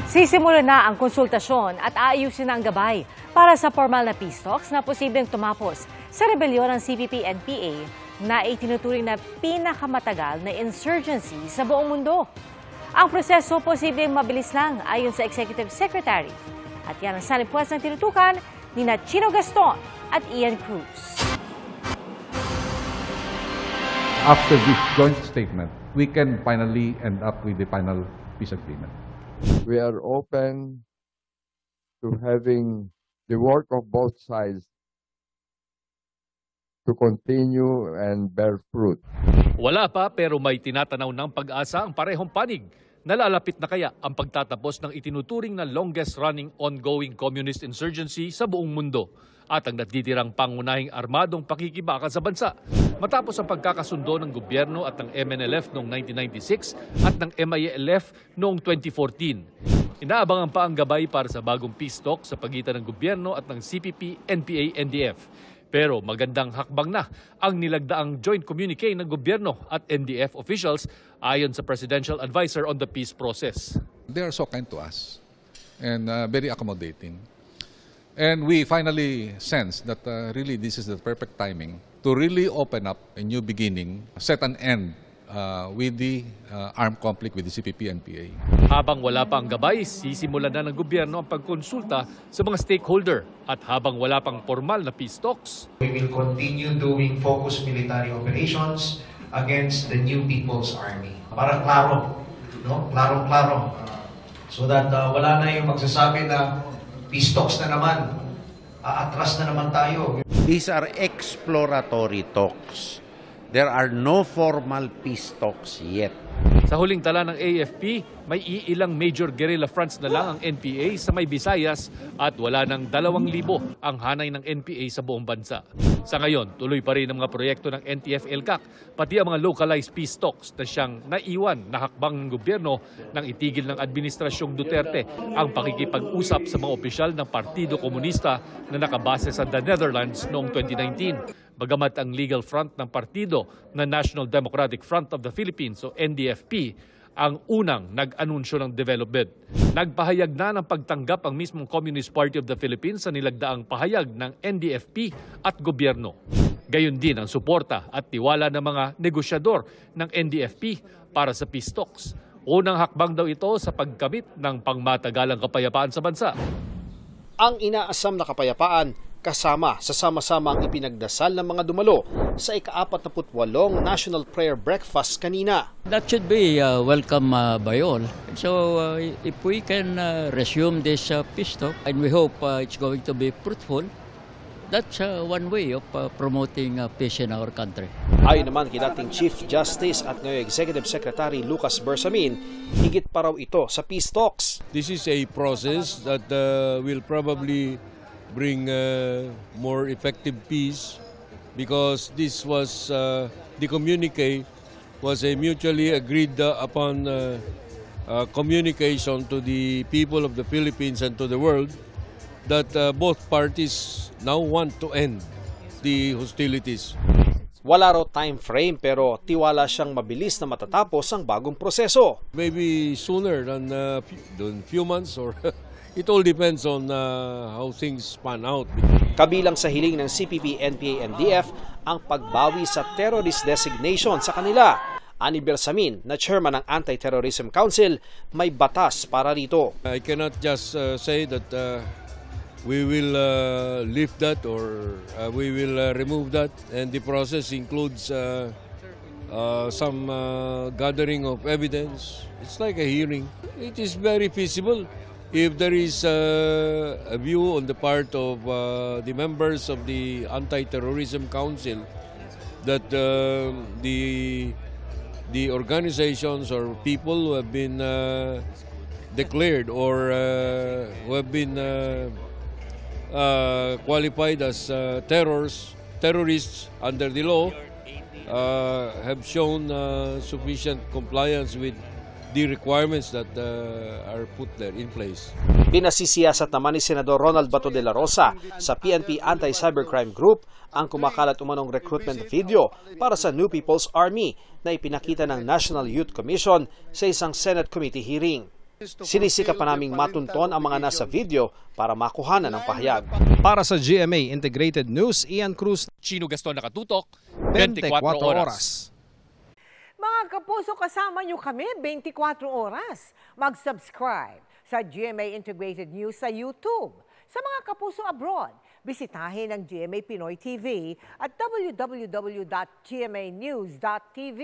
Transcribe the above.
Sisimulan na ang konsultasyon at aayusin na ang gabay para sa formal na peace talks na posibleng tumapos sa rebelyon ng CPP-NPA na itinuturing na pinakamatagal na insurgency sa buong mundo. Ang proseso posibleng mabilis lang ayon sa Executive Secretary. At yan ang salimpuas ng tinutukan ni Chino Gaston at Ian Cruz. After this joint statement, we can finally end up with the final peace agreement. We are open to having the work of both sides to continue and bear fruit. Wala pa pero may tinatanaw ng pag-asa ang parehong panig. Nalalapit na kaya ang pagtatapos ng itinuturing na longest-running ongoing communist insurgency sa buong mundo at ang natitirang pangunahing armadong pakikibaka sa bansa matapos ang pagkakasundo ng gobyerno at ng MNLF noong 1996 at ng MILF noong 2014. Inaabangan pa ang gabay para sa bagong peace talk sa pagitan ng gobyerno at ng CPP, NPA, NDF. Pero magandang hakbang na ang nilagdaang joint communique ng gobyerno at NDF officials ayon sa Presidential Advisor on the Peace Process. They are so kind to us and very accommodating. And we finally sense that really this is the perfect timing to really open up a new beginning, set an end with the armed conflict with the CPP-NPA. Habang wala pa ang gabay, sisimulan na ng gobyerno ang pagkonsulta sa mga stakeholder. At habang wala pang formal na peace talks, we will continue doing focused military operations against the New People's Army. Para klaro, no? Klaro-klaro. So that wala na yung magsasabi na peace talks na naman, aatras na naman tayo. These are exploratory talks. There are no formal peace talks yet. Sa huling tala ng AFP, may iilang major guerrilla fronts na lang ang NPA sa may Visayas at wala ng 2,000 ang hanay ng NPA sa buong bansa. Sa ngayon, tuloy pa rin ang mga proyekto ng NTF-ELCAC, pati ang mga localized peace talks na siyang naiwan na hakbang ng gobyerno nang itigil ng Administrasyong Duterte ang pakikipag-usap sa mga opisyal ng Partido Komunista na nakabase sa the Netherlands noong 2019. Bagamat ang legal front ng partido na National Democratic Front of the Philippines o NDFP ang unang nag-anunsyo ng development. Nagpahayag na ng pagtanggap ang mismong Communist Party of the Philippines sa nilagdaang pahayag ng NDFP at gobyerno. Gayon din ang suporta at tiwala ng mga negosyador ng NDFP para sa peace talks. Unang hakbang daw ito sa pagkamit ng pangmatagalang kapayapaan sa bansa. Ang inaasam na kapayapaan kasama sa sama-samang ipinagdasal ng mga dumalo sa ika-48 National Prayer Breakfast kanina. That should be welcome by all. So if we can resume this peace talk, and we hope it's going to be fruitful, that's one way of promoting peace in our country. Ayon naman kay dating Chief Justice at ngayon Executive Secretary Lucas Bersamin, higit pa raw ito sa peace talks. This is a process that will probably bring more effective peace because this was the communique was a mutually agreed upon communication to the people of the Philippines and to the world that both parties now want to end the hostilities. Wala raw time frame pero tiwala siyang mabilis na matatapos ang bagong proseso. Maybe sooner than few months or it all depends on how things pan out. Kabilang sa hiling ng CPP, NPA, NDF ang pagbawi sa terrorist designation sa kanila. Ani Bersamin na chairman ng Anti-Terrorism Council, may batas para rito. I cannot just say that we will lift that or we will remove that, and the process includes some gathering of evidence. It's like a hearing. It is very feasible. If there is a view on the part of the members of the Anti-Terrorism Council that the organizations or people who have been declared or who have been qualified as terrorists under the law have shown sufficient compliance with the requirements that are put there in place. Pinasisiyasat naman ni Senador Ronald Bato de la Rosa sa PNP Anti-Cybercrime Group ang kumakalat umanong recruitment video para sa New People's Army na ipinakita ng National Youth Commission sa isang Senate Committee hearing. Sinisika pa naming matunton ang mga nasa video para makuhanan ng pahayag. Para sa GMA Integrated News, Ian Cruz, Chino Gaston nakatutok, 24 oras. Mga kapuso, kasama nyo kami 24 oras. Mag-subscribe sa GMA Integrated News sa YouTube. Sa mga kapuso abroad, bisitahin ang GMA Pinoy TV at www.gmanews.tv.